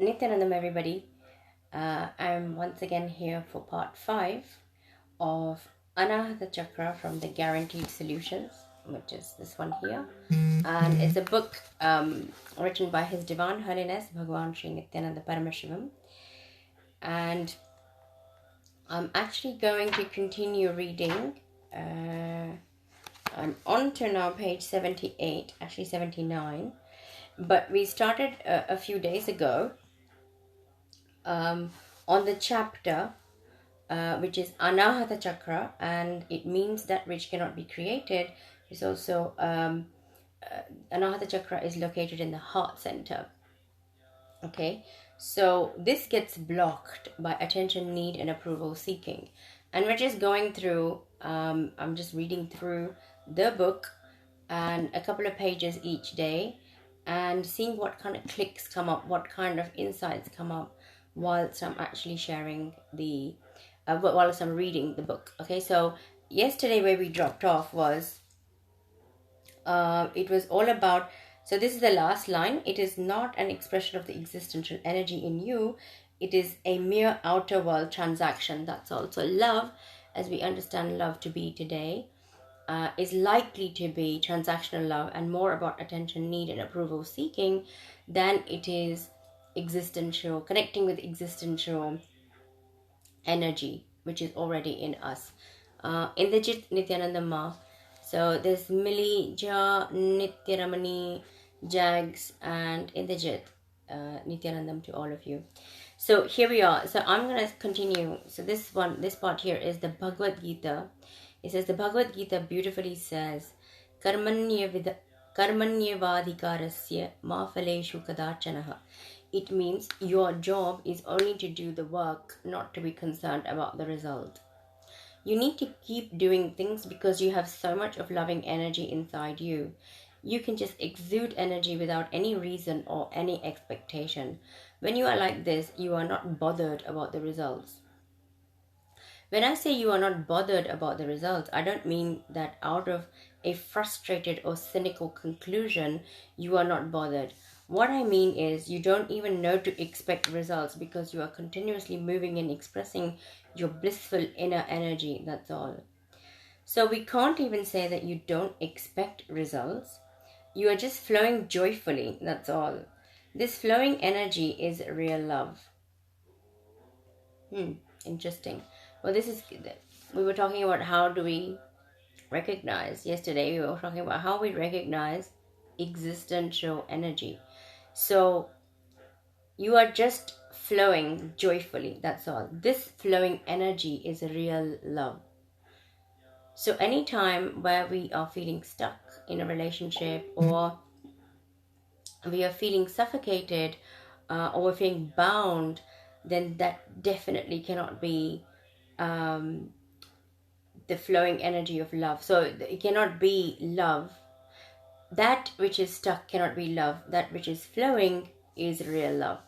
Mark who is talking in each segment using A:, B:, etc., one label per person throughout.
A: Nityanandam, everybody. I'm once again here for part 5 of Anahata Chakra from the Guaranteed Solutions, which is this one here. And it's a book written by His Divine Holiness Bhagavan Sri Nityananda Paramashivam. And I'm actually going to continue reading. I'm on to now page 78, actually 79. But we started a few days ago on the chapter which is Anahata Chakra, and it means that which cannot be created. Is also Anahata Chakra is located in the heart center. Okay, so this gets blocked by attention, need, and approval seeking, and we're just going through. I'm just reading through the book and a couple of pages each day, and seeing what kind of clicks come up, what kind of insights come up whilst I'm actually sharing the whilst I'm reading the book. Okay, so yesterday where we dropped off was it was all about, so this is the last line. It is not an expression of the existential energy in you. It is a mere outer world transaction. That's all. So love, as we understand love to be today, is likely to be transactional love and more about attention, need, and approval seeking than it is existential, connecting with existential energy, which is already in us. Indajit Nityanandamma. So there's Millie, Ja, Nityaramani, Jags, and Indajit Nityanandam to all of you. So here we are. So I'm going to continue. So this part here is the Bhagavad Gita. It says the Bhagavad Gita beautifully says, Karmanyavadhikarasya ma phaleshu kadachanaha. It means your job is only to do the work, not to be concerned about the result. You need to keep doing things because you have so much of loving energy inside you. You can just exude energy without any reason or any expectation. When you are like this, you are not bothered about the results. When I say you are not bothered about the results, I don't mean that out of a frustrated or cynical conclusion, you are not bothered. What I mean is you don't even know to expect results because you are continuously moving and expressing your blissful inner energy, that's all. So we can't even say that you don't expect results. You are just flowing joyfully, that's all. This flowing energy is real love. Interesting. Well, we were talking about how do we recognize. Yesterday we were talking about how we recognize existential energy. So you are just flowing joyfully, that's all. This flowing energy is real love. So anytime where we are feeling stuck in a relationship, or we are feeling suffocated, or we're feeling bound, then that definitely cannot be the flowing energy of love. So it cannot be love. That which is stuck cannot be love. That which is flowing is real love.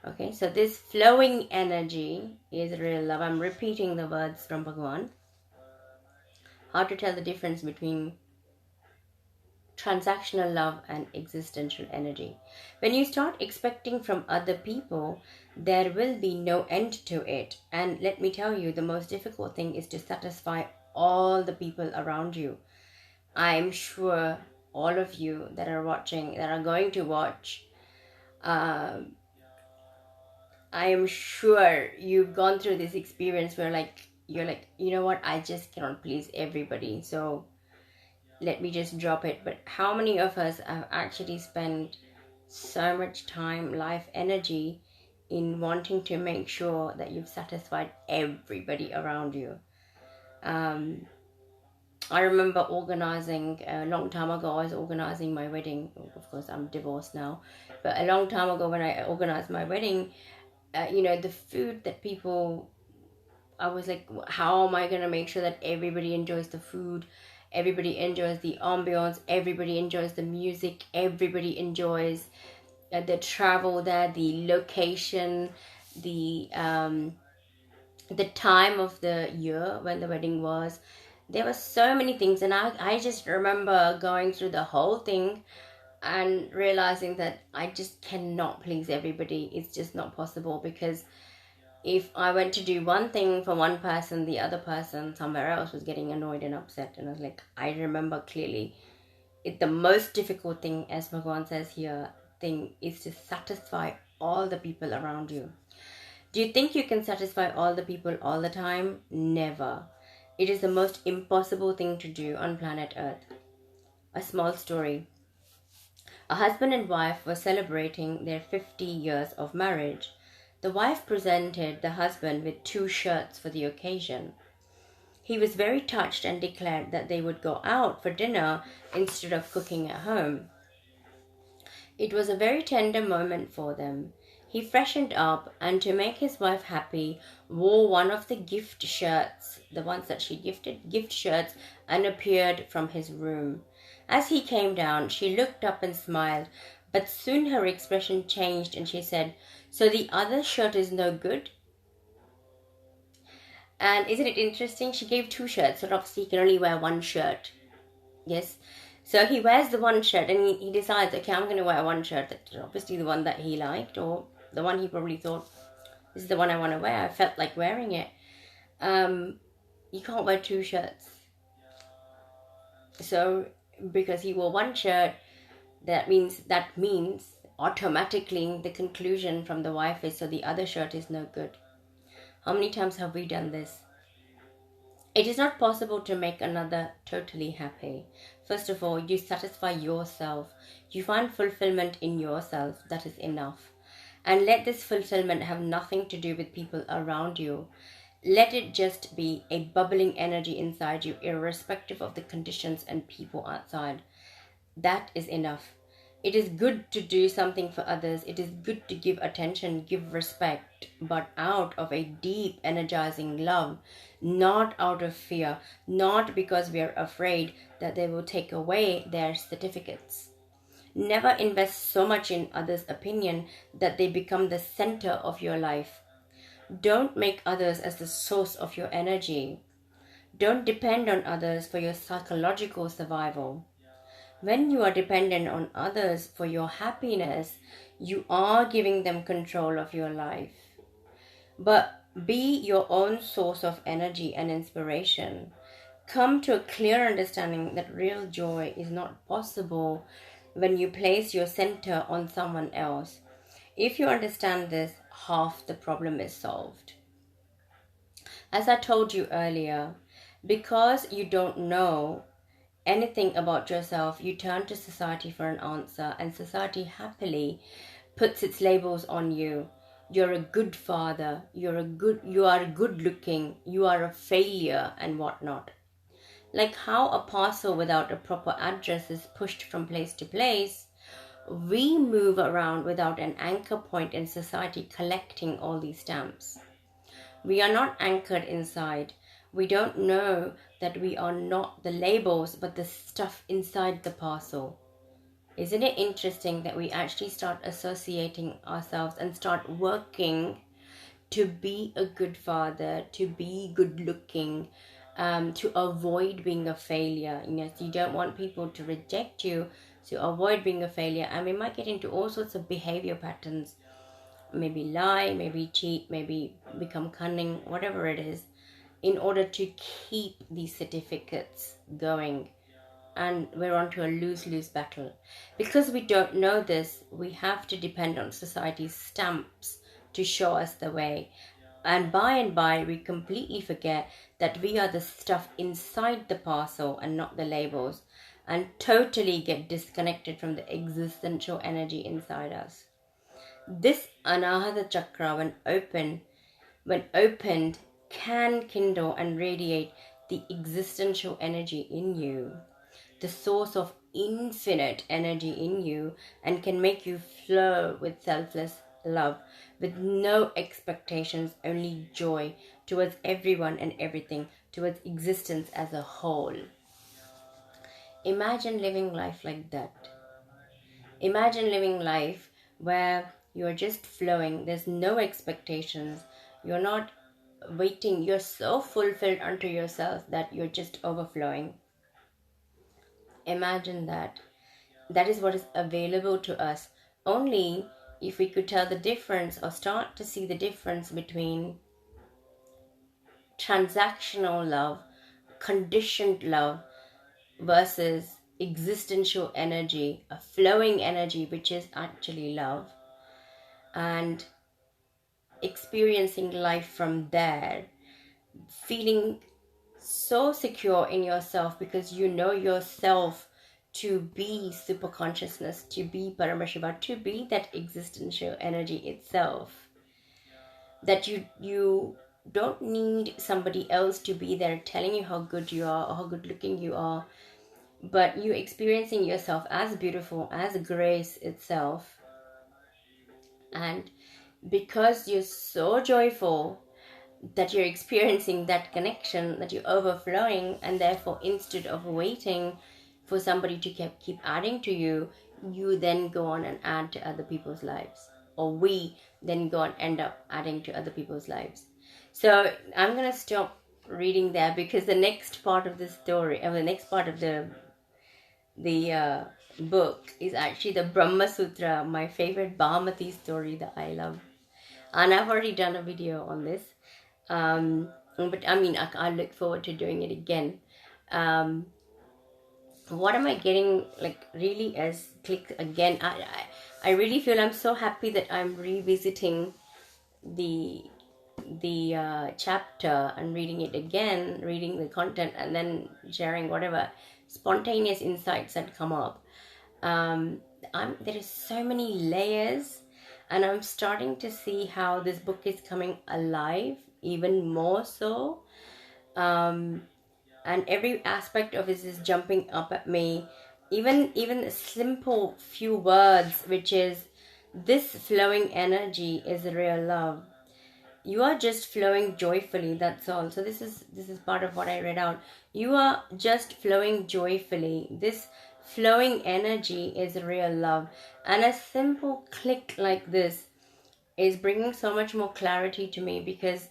A: Okay, so this flowing energy is real love. I'm repeating the words from Bhagavan. How to tell the difference between transactional love and existential energy. When you start expecting from other people, there will be no end to it. And let me tell you, the most difficult thing is to satisfy all the people around you. I'm sure all of you that are watching, that are going to watch, I am sure you've gone through this experience where you're like, you know what, I just cannot please everybody, so let me just drop it. But how many of us have actually spent so much time, life, energy in wanting to make sure that you've satisfied everybody around you? I remember organizing a long time ago. I was organizing my wedding. Of course, I'm divorced now, but a long time ago when I organized my wedding, the food that people, I was like, how am I going to make sure that everybody enjoys the food? Everybody enjoys the ambiance, everybody enjoys the music, everybody enjoys the travel there, the location, the time of the year when the wedding was. There were so many things, and I just remember going through the whole thing, and realizing that I just cannot please everybody. It's just not possible, because if I went to do one thing for one person, the other person somewhere else was getting annoyed and upset. And I was like, I remember clearly, the most difficult thing, as Bhagwan says here, thing is to satisfy all the people around you. Do you think you can satisfy all the people all the time? Never. It is the most impossible thing to do on planet Earth. A small story. A husband and wife were celebrating their 50 years of marriage. The wife presented the husband with 2 shirts for the occasion. He was very touched and declared that they would go out for dinner instead of cooking at home. It was a very tender moment for them. He freshened up, and to make his wife happy, wore one of the gift shirts, the ones that she gifted, gift shirts, and appeared from his room. As he came down, she looked up and smiled, but soon her expression changed and she said, "So the other shirt is no good?" And isn't it interesting? She gave 2 shirts, so obviously he can only wear 1 shirt. Yes. So he wears the 1 shirt and he decides, okay, I'm going to wear 1 shirt. That's obviously the one that he liked, or the one he probably thought, this is the one I want to wear. I felt like wearing it. You can't wear 2 shirts. So because he wore 1 shirt, that means automatically the conclusion from the wife is, so the other shirt is no good. How many times have we done this? It is not possible to make another totally happy. First of all, you satisfy yourself. You find fulfillment in yourself. That is enough. And let this fulfillment have nothing to do with people around you. Let it just be a bubbling energy inside you, irrespective of the conditions and people outside. That is enough. It is good to do something for others. It is good to give attention, give respect, but out of a deep, energizing love, not out of fear, not because we are afraid that they will take away their certificates. Never invest so much in others' opinion that they become the center of your life. Don't make others as the source of your energy. Don't depend on others for your psychological survival. When you are dependent on others for your happiness, you are giving them control of your life. But be your own source of energy and inspiration. Come to a clear understanding that real joy is not possible when you place your center on someone else. If you understand this, half the problem is solved. As I told you earlier, because you don't know anything about yourself, you turn to society for an answer, and society happily puts its labels on you. You're a good father, you are good looking, you are a failure, and whatnot. Like how a parcel without a proper address is pushed from place to place, we move around without an anchor point in society collecting all these stamps. We are not anchored inside. We don't know that we are not the labels, but the stuff inside the parcel. Isn't it interesting that we actually start associating ourselves and start working to be a good father, to be good looking, to avoid being a failure? So you don't want people to reject you, to avoid being a failure. And we might get into all sorts of behavior patterns. Maybe lie, maybe cheat, maybe become cunning, whatever it is, in order to keep these certificates going. And we're onto a lose-lose battle. Because we don't know this, we have to depend on society's stamps to show us the way. And by, we completely forget that we are the stuff inside the parcel and not the labels, and totally get disconnected from the existential energy inside us. This Anahata Chakra, when opened, can kindle and radiate the existential energy in you, the source of infinite energy in you, and can make you flow with selfless love, with no expectations, only joy towards everyone and everything, towards existence as a whole. Imagine living life like that. Imagine living life where you're just flowing, there's no expectations, you're not waiting, you're so fulfilled unto yourself that you're just overflowing. Imagine that. That is what is available to us. Only if we could tell the difference, or start to see the difference between transactional love, conditioned love, versus existential energy, a flowing energy, which is actually love, and experiencing life from there, feeling so secure in yourself because you know yourself to be super consciousness, to be Paramashiva, to be that existential energy itself, that you don't need somebody else to be there telling you how good you are or how good looking you are, but you experiencing yourself as beautiful as grace itself. And because you're so joyful that you're experiencing that connection, that you're overflowing, and therefore instead of waiting for somebody to keep adding to you, you then go on and add to other people's lives, or we then go and end up adding to other people's lives. So I'm gonna stop reading there, because the next part of the story, or the next part of the book, is actually the Brahma Sutra, my favorite Bhamati story that I love, and I've already done a video on this. But I mean, I look forward to doing it again. What am I getting, like, really as click again? I really feel I'm so happy that I'm revisiting the chapter and reading it again, reading the content, and then sharing whatever spontaneous insights that come up. There is so many layers, and I'm starting to see how this book is coming alive even more so, and every aspect of it is jumping up at me. Even a simple few words, which is, this flowing energy is real love. You are just flowing joyfully, that's all. So this is part of what I read out. You are just flowing joyfully. This flowing energy is real love. And a simple click like this is bringing so much more clarity to me, because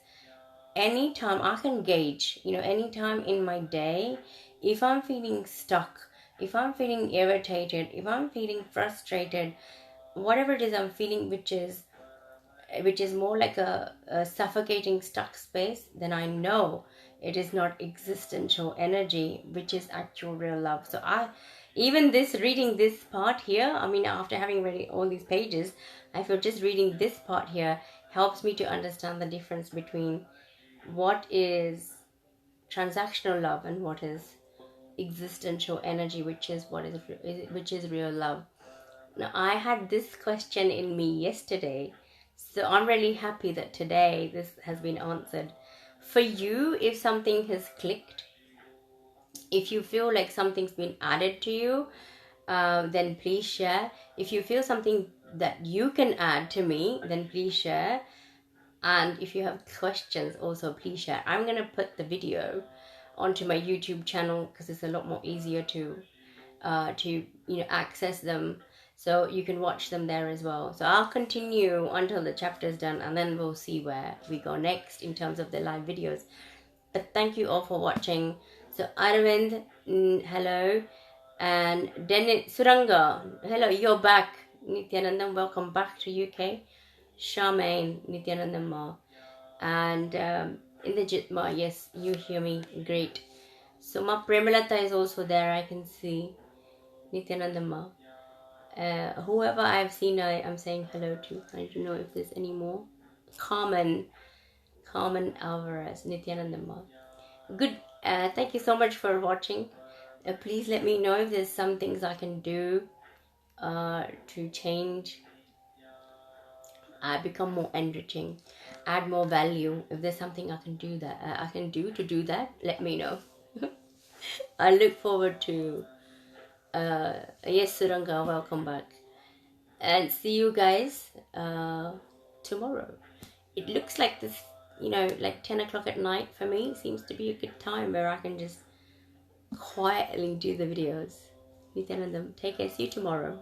A: anytime I can gauge, anytime in my day, if I'm feeling stuck, if I'm feeling irritated, if I'm feeling frustrated, whatever it is I'm feeling, which is more like a suffocating stuck space, then I know it is not existential energy, which is actual real love. So even reading this part here, I mean, after having read all these pages, I feel just reading this part here helps me to understand the difference between what is transactional love and what is existential energy, which is real love. Now, I had this question in me yesterday, so I'm really happy that today this has been answered. For you, if something has clicked, if you feel like something's been added to you, then please share. If you feel something that you can add to me, then please share. And if you have questions, also please share. I'm going to put the video onto my YouTube channel, because it's a lot more easier to access them, so you can watch them there as well. So I'll continue until the chapter is done, and then we'll see where we go next in terms of the live videos. But thank you all for watching. So Arvind, hello, and Dennis Suranga, hello, you're back. Nityanandam, welcome back to UK. Charmaine, Nityanandam Ma, and Indrajit Ma, yes, you hear me, great. So Ma Premalata is also there, I can see. Nityanandam Ma. Whoever I've seen, I'm saying hello to. I don't know if there's any more. Carmen Alvarez, Nityanandam Ma. Good. Thank you so much for watching. Please let me know if there's some things I can do to change. Become more enriching, add more value. If there's something I can do to do that, let me know. I look forward to yes, Suranga, welcome back, and see you guys tomorrow. It looks like this, like 10 o'clock at night for me seems to be a good time where I can just quietly do the videos. Take care, see you tomorrow.